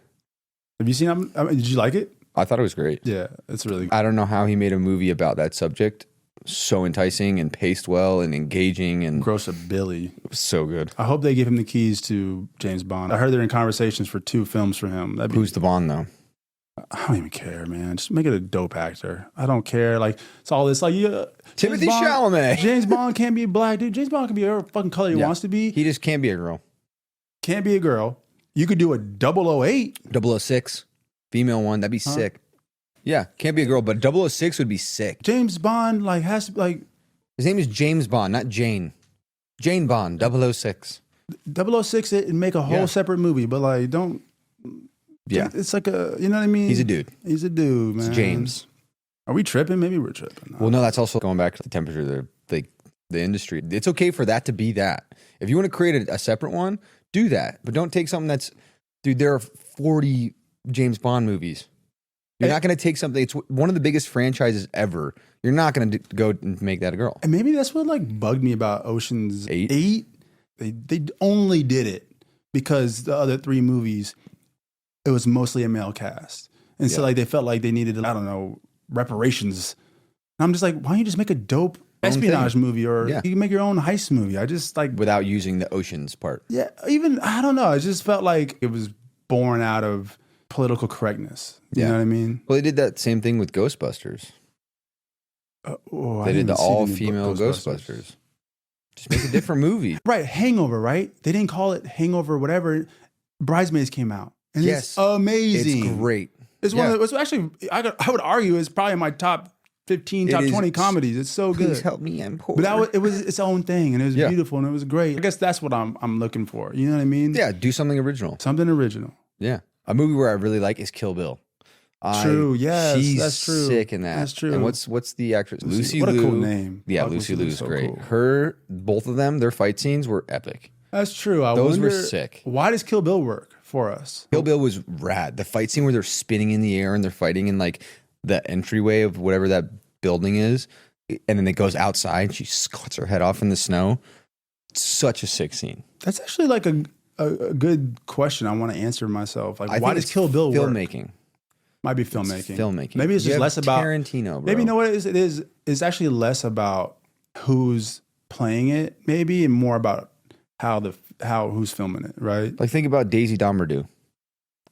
Have you seen did you like it? I thought it was great. Yeah, it's really good. I don't know how he made a movie about that subject so enticing and paced well and engaging and gross a Billy. It was so good. I hope they give him the keys to James Bond. I heard they're in conversations for 2 films for him. Who's the Bond though? I don't even care, man. Just make it a dope actor. I don't care. Like, it's all this, like, Timothy Chalamet. James Bond can't be a black dude. James Bond can be whatever fucking color he wants to be. He just can't be a girl. Can't be a girl. You could do a 008. 006, female one. That'd be sick. Yeah, can't be a girl, but 006 would be sick. James Bond, like, has to, like... His name is James Bond, not Jane. Jane Bond, 006. 006 and make a whole separate movie, but, like, don't... Yeah. It's like a... You know what I mean? He's a dude. He's a dude, man. It's James. Are we tripping? Maybe we're tripping. Well, no, that's also going back to the temperature of the industry. It's okay for that to be that. If you want to create a separate one, do that. But don't take something that's... Dude, there are 40 James Bond movies. You're not going to take something... It's one of the biggest franchises ever. You're not going to go and make that a girl. And maybe that's what, like, bugged me about Ocean's 8. They only did it because the other 3 movies, it was mostly a male cast. And so, like, they felt like they needed, I don't know, reparations. And I'm just like, why don't you just make a dope espionage movie, or you can make your own heist movie? I just, like... Without using the oceans part. Yeah, even, I don't know. It just felt like it was born out of political correctness. You know what I mean? Well, they did that same thing with Ghostbusters. They did the all-female Ghostbusters. Just make a different movie. Right, Hangover, right? They didn't call it Hangover, whatever. Bridesmaids came out. And it's amazing. It's great. It's one of the, it's actually, I would argue, it's probably my top 15, top 20 comedies. It's so good. Please help me, I'm poor. But it was its own thing, and it was beautiful, and it was great. I guess that's what I'm looking for. You know what I mean? Yeah, do something original. Something original. Yeah. A movie where I really like is Kill Bill. True, yes, she's that's true. Sick in that. That's true. And what's the actress? Lucy What Liu. a cool name. Yeah, Lucy Liu is so great. Cool. Both of them, their fight scenes were epic. That's true. Those were sick. Why does Kill Bill work for us? Kill Bill was rad. The fight scene where they're spinning in the air and they're fighting in like the entryway of whatever that building is, and then it goes outside and she cuts her head off in the snow. Such a sick scene. That's actually like a good question I want to answer myself. Like, why does Kill Bill work? Filmmaking. Might be filmmaking. Filmmaking. Maybe it's just less about Tarantino, bro. Maybe you know what it is? It's actually less about who's playing it, maybe, and more about who's filming it, right? Like, think about Daisy Domerdu.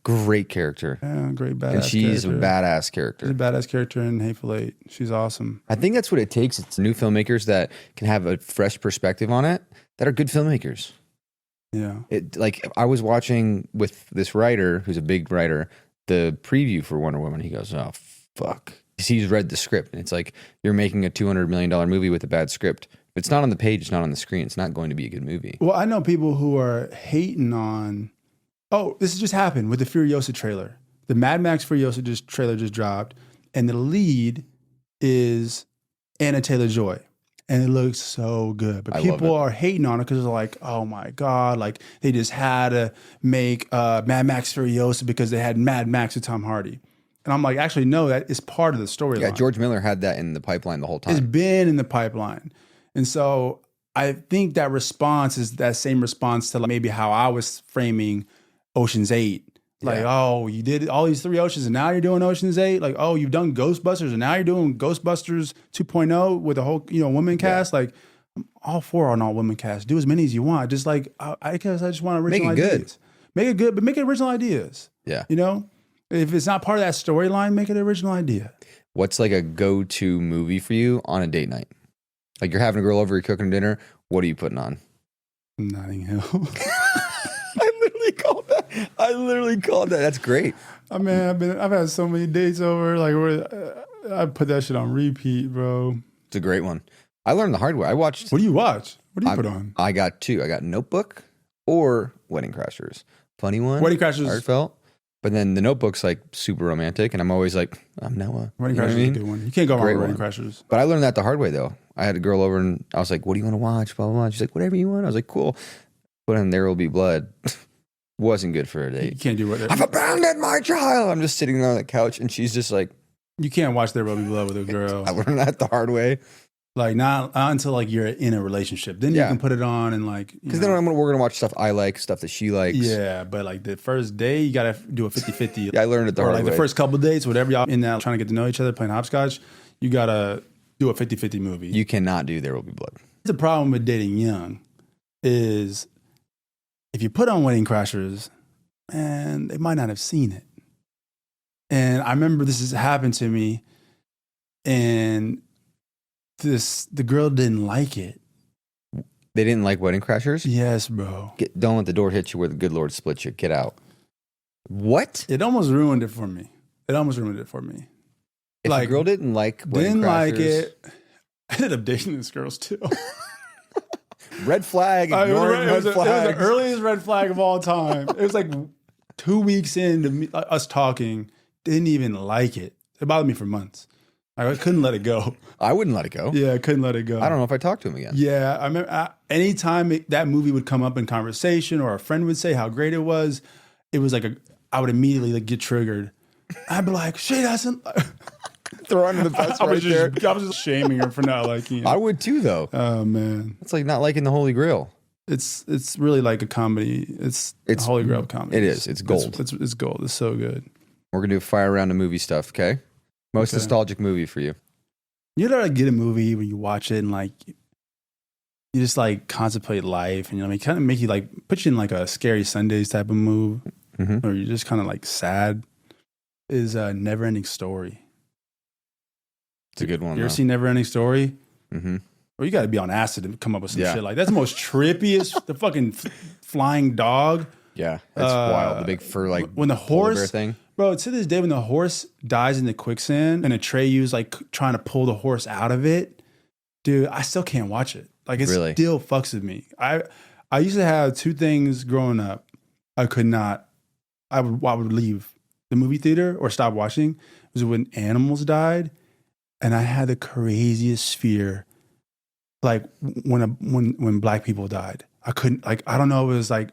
Great character. Yeah, great badass. And she's a badass character. She's a badass character in Hateful Eight. She's awesome. I think that's what it takes. It's new filmmakers that can have a fresh perspective on it, that are good filmmakers. Yeah. Like, I was watching with this writer, who's a big writer, the preview for Wonder Woman. He goes, oh, fuck. He's read the script, and it's like, you're making a $200 million movie with a bad script. If it's not on the page, it's not on the screen. It's not going to be a good movie. Well, I know people who are hating on... Oh, this just happened with the Furiosa trailer. The Mad Max Furiosa trailer just dropped, and the lead is Anna Taylor-Joy. And it looks so good. But people are hating on it because they're like, oh my God, like they just had to make Mad Max Furiosa because they had Mad Max with Tom Hardy. And I'm like, actually, no, that is part of the storyline. Yeah, George Miller had that in the pipeline the whole time. It's been in the pipeline. And so I think that response is that same response to like maybe how I was framing Ocean's 8. Like, oh, you did all these 3 Oceans and now you're doing Ocean's 8. Like, oh, you've done Ghostbusters and now you're doing Ghostbusters 2.0 with a whole, women cast. Like, I'm all for an all women cast. Do as many as you want. Just like, I guess I just want original ideas. Good. Make it good, but make it original ideas. Yeah. If it's not part of that storyline, make it an original idea. What's like a go-to movie for you on a date night? Like, you're having a girl over, you're cooking dinner. What are you putting on? Notting Hill. I literally called that. That's great. I mean, I've had so many dates over. Like, where I put that shit on repeat, bro. It's a great one. I learned the hard way. I watched. What do you watch? What do you put on? I got 2. I got Notebook or Wedding Crashers. Funny one. Wedding Crashers. Heartfelt. But then the Notebook's like super romantic, and I'm always like, I'm Noah. Wedding Crashers is a good one. You can't go wrong with Wedding Crashers. But I learned that the hard way, though. I had a girl over, and I was like, what do you want to watch? Blah, blah, blah. She's like, whatever you want. I was like, cool. But then There Will Be Blood. Wasn't good for a date. You can't do whatever. I've abandoned my child. I'm just sitting there on the couch, and she's just like, you can't watch There Will Be Blood with a girl. I learned that the hard way. Like, not until like you're in a relationship. Then you can put it on and like, because then we're gonna watch stuff I like, stuff that she likes. Yeah, but like the first day, you gotta do a 50-50. Yeah, I learned it the hard way. Or like the first couple of dates, whatever y'all in that trying to get to know each other, playing hopscotch, you gotta do a 50-50 movie. You cannot do There Will Be Blood. The problem with dating young is if you put on Wedding Crashers, and they might not have seen it. And I remember this has happened to me, and the girl didn't like it. They didn't like Wedding Crashers? Yes, bro. Don't let the door hit you where the good Lord splits you. Get out. What? It almost ruined it for me. If a girl didn't like Wedding Didn't Crashers, like it. I ended up dating this girl still. red flag, ignoring it was red flags. the earliest red flag of all time. It was like 2 weeks into us talking. Didn't even like it. It bothered me for months. I couldn't let it go. I wouldn't let it go. Yeah, I couldn't let it go. I don't know if I talked to him again. Yeah, I remember anytime that movie would come up in conversation or a friend would say how great it was like I would immediately like get triggered. I'd be like, she doesn't. Throw under the bus right there. I was just shaming her for not liking it. I would too, though. Oh man, It's like not liking the Holy Grail. it's really like a comedy. It's a Holy Grail comedy. It is. It's gold. It's gold. It's so good. We're gonna do a fire round of movie stuff. Okay. Most nostalgic movie for you. You know, like get a movie when you watch it and like you just like contemplate life, and you know, kind of make you like put you in like a Scary Sundays type of mood, or you're just kind of like sad. Is Never Ending Story. It's a good one. You ever seen Never Ending Story? Mm-hmm. Well, you got to be on acid to come up with some shit like that's the most trippiest. The fucking flying dog. Yeah, that's wild. The big fur when the polar bear horse thing. Bro, to this day, when the horse dies in the quicksand and Atreyu's like trying to pull the horse out of it, dude, I still can't watch it. Like it still fucks with me. I used to have two things growing up. I would leave the movie theater or stop watching. It was when animals died, and I had the craziest fear. Like when black people died, I couldn't like I don't know. It was like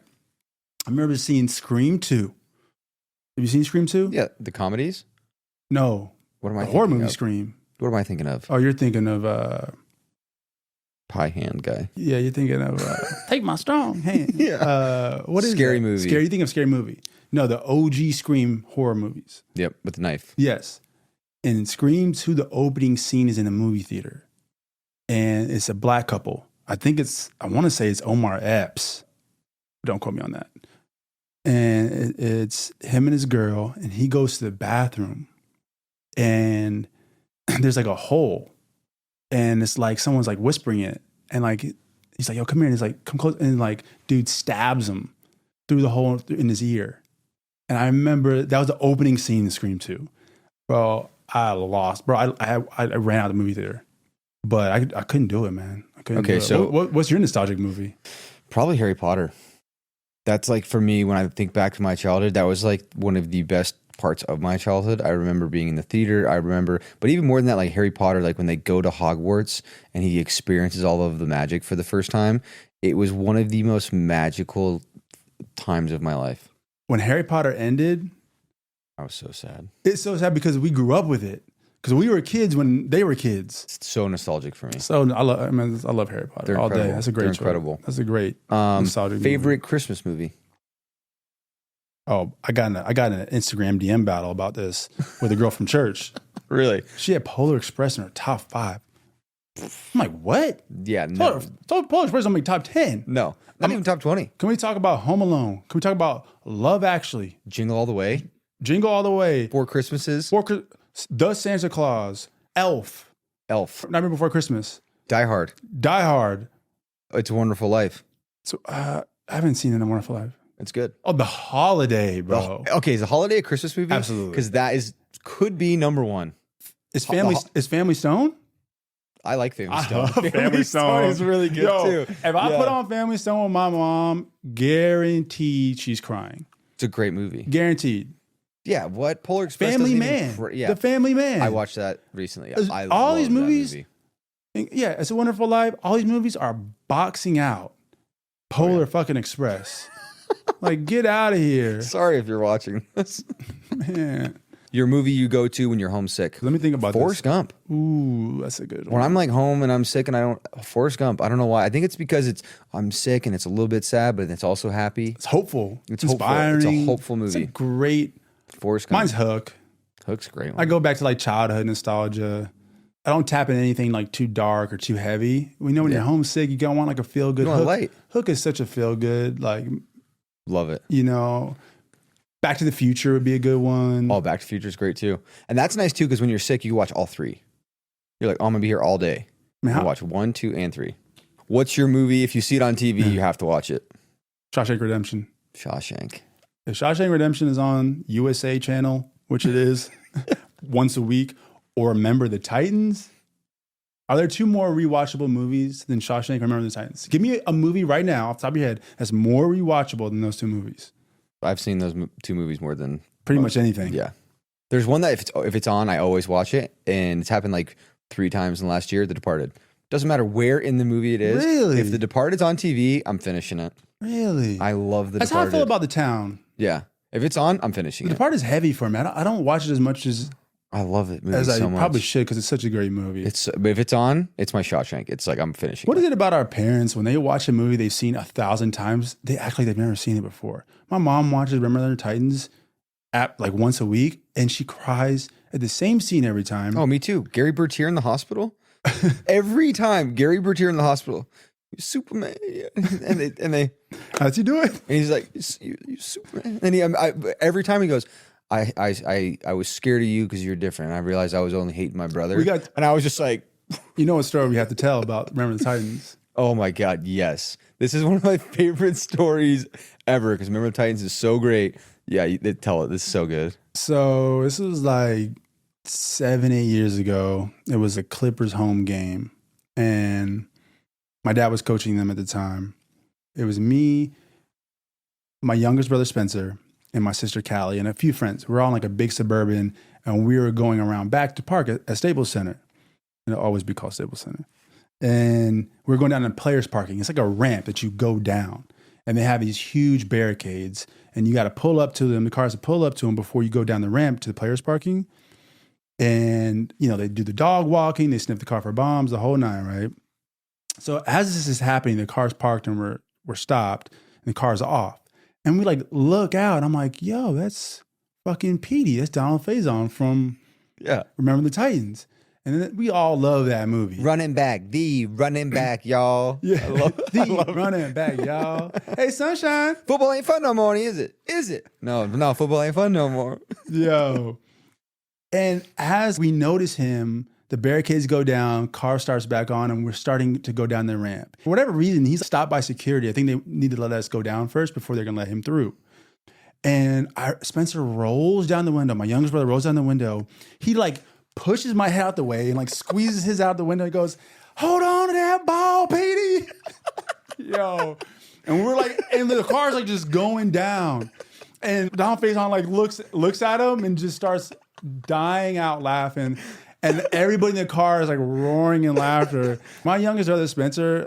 I remember seeing Scream 2. Have you seen Scream 2? Yeah, the comedies. No. What am I? The horror movie of? Scream. What am I thinking of? Oh, you're thinking of Pie hand guy. Yeah, you're thinking of Take My Strong Hand. Yeah. What is Scary that? Movie? Scary. You think of Scary Movie? No, the OG Scream horror movies. Yep, with the knife. Yes. And in Scream 2, the opening scene is in a movie theater, and it's a black couple. I want to say it's Omar Epps. Don't quote me on that. And it's him and his girl, and he goes to the bathroom, and there's like a hole, and it's like someone's like whispering it, and like he's like, "Yo, come here," and he's like, "Come close," and like dude stabs him through the hole in his ear. And I remember that was the opening scene in Scream 2. Bro, I lost. Bro, I ran out of the movie theater, but I couldn't do it, man. I couldn't. Okay, do it. so what's your nostalgic movie? Probably Harry Potter. That's like for me when I think back to my childhood. That was like one of the best parts of my childhood. I remember being in the theater. I remember, but even more than that, like Harry Potter, like when they go to Hogwarts and he experiences all of the magic for the first time. It was one of the most magical times of my life. When Harry Potter ended, I was so sad. It's so sad because we grew up with it. Because we were kids when they were kids. It's so nostalgic for me. So I love Harry Potter They're all incredible. day. That's a great choice. Incredible. That's a great nostalgic favorite movie. Christmas movie. Oh, I got in an Instagram DM battle about this with a girl from church. Really? She had Polar Express in her top 5. I'm like, what? Yeah, no. Polar Express don't make top 10. No, not even top 20. Can we talk about Home Alone? Can we talk about Love Actually? Jingle All the Way. Jingle All the Way. Four Christmases. The Santa Claus. Elf. Nightmare Before Christmas. Die Hard. Die Hard. It's a Wonderful Life. So I haven't seen it in a Wonderful Life. It's good. Oh, The Holiday, bro. Okay, is The Holiday a Christmas movie? Absolutely. Because that could be number one. Is Family Stone? I like Family Stone. Family Stone is really good too. If I put on Family Stone with my mom, guaranteed she's crying. It's a great movie. Guaranteed. Yeah, what? Polar Express. Family Man. The Family Man. I watched that recently. I all these love that movies. movie. Yeah, It's a Wonderful Life. All these movies are boxing out Polar fucking Express. Like, get out of here. Sorry if you're watching this. Man. Your movie you go to when you're homesick. Let me think about Forrest Gump. Ooh, that's a good one. When I'm like home and I'm sick and Forrest Gump, I don't know why. I think it's because I'm sick and it's a little bit sad, but it's also happy. It's hopeful. It's inspiring. Hopeful. It's a hopeful movie. It's a great. Forrest Gump. Mine's Hook. Hook's a great one. I go back to like childhood nostalgia. I don't tap into anything like too dark or too heavy. We know when you're homesick, you don't want like a feel good. You want Hook. light. Hook is such a feel good, like love it. You know, Back to the Future would be a good one. Oh, Back to the Future is great too. And that's nice too, because when you're sick, you can watch all three. You're like, oh, I'm going to be here all day. You can watch 1, 2, and 3. What's your movie? If you see it on TV, you have to watch it. Shawshank Redemption. Shawshank. If Shawshank Redemption is on USA Channel, which it is, once a week, or Remember the Titans, are there 2 more rewatchable movies than Shawshank or Remember the Titans? Give me a movie right now, off the top of your head, that's more rewatchable than those 2 movies. I've seen those 2 movies more than pretty much anything. Yeah. There's one that if it's on, I always watch it, and it's happened like 3 times in the last year. The Departed. Doesn't matter where in the movie it is. Really? If The Departed's on TV, I'm finishing it. Really? I love The Departed. That's how I feel about The Town. Yeah. If it's on, I'm finishing it. The Departed is heavy for me. I don't watch it as much as I love it as I so much. probably should, because it's such a great movie. But if it's on, it's my Shawshank. It's like I'm finishing. What is it about our parents when they watch a movie they've seen 1,000 times? They act like they've never seen it before. My mom watches Remember the Titans like once a week, and she cries at the same scene every time. Oh, me too. Gary Bertier in the hospital. Every time Gary Bertier in the hospital, Superman, and they how's he do it? And he's like, you Superman, and every time he goes, I was scared of you because you're different. And I realized I was only hating my brother. And I was just like, you know what story we have to tell about Remember the Titans? Oh my God, yes. This is one of my favorite stories ever, because Remember the Titans is so great. Yeah, they tell it. This is so good. So this was like 7, 8 years ago. It was a Clippers home game, and my dad was coaching them at the time. It was me, my youngest brother Spencer, and my sister Callie, and a few friends. We're all in like a big Suburban, and we were going around back to park at Staples Center. It'll always be called Staples Center. And we're going down to players parking. It's like a ramp that you go down, and they have these huge barricades, and you got to pull up to them. The cars to pull up to them before you go down the ramp to the players parking. And, you know, they do the dog walking, they sniff the car for bombs, the whole 9, right? So as this is happening, the car's parked and we're stopped, and the car's off. And we like look out, and I'm like, yo, that's fucking Petey. That's Donald Faison from Remember the Titans. And then we all love that movie. Running back, y'all. Yeah, running back, y'all. Hey, Sunshine. Football ain't fun no more, is it? Is it? No, football ain't fun no more. Yo. And as we notice him, the barricades go down, car starts back on, and we're starting to go down the ramp. For whatever reason, he's stopped by security. I think they need to let us go down first before they're going to let him through. And Spencer rolls down the window. My youngest brother rolls down the window. He like pushes my head out the way and like squeezes his out the window and goes, hold on to that ball, Petey. Yo. And we're like, and the car's like just going down. And Don Faison like looks at him and just starts dying out laughing. And everybody in the car is like roaring in laughter. My youngest brother, Spencer,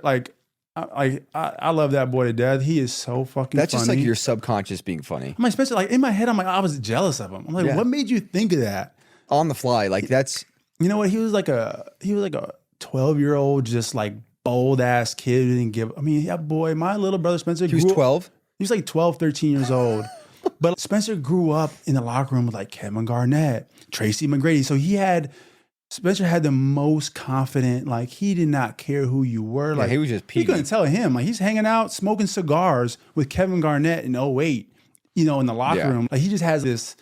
I love that boy to death. He is so fucking That's funny. just like your subconscious being funny. I'm like, Spencer, like in my head, I'm like, I was jealous of him. I'm like, what made you think of that? On the fly, like that's... You know what? He was like a 12-year-old, just like bold ass kid who didn't give... I mean, yeah, boy, my little brother Spencer... He was 12? He was like 12, 13 years old. But Spencer grew up in the locker room with like Kevin Garnett, Tracy McGrady. So Spencer had the most confident, like he did not care who you were. Like he was just You couldn't tell him. Like he's hanging out, smoking cigars with Kevin Garnett in 08, you know, in the locker room. Like he just has this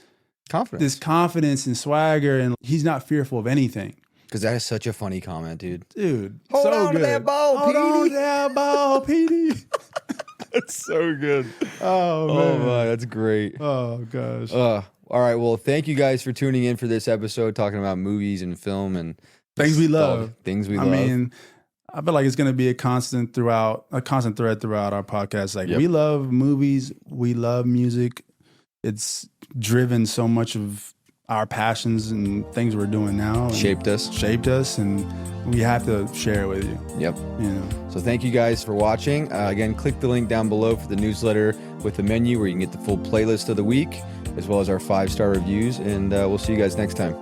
confidence and swagger, and he's not fearful of anything. Because that is such a funny comment, dude. Hold on to that ball, Petey. Hold on to that ball, Petey. That's so good. Oh, man. Oh, my, that's great. Oh, gosh. All right, well, thank you guys for tuning in for this episode, talking about movies and film and things we love. I mean, I feel like it's going to be a constant thread throughout our podcast. Like we love movies, we love music. It's driven so much of our passions and things we're doing now. Shaped us, and we have to share it with you. Yep. You know. So thank you guys for watching. Again, click the link down below for the newsletter with the menu where you can get the full playlist of the week, as well as our 5-star reviews. And we'll see you guys next time.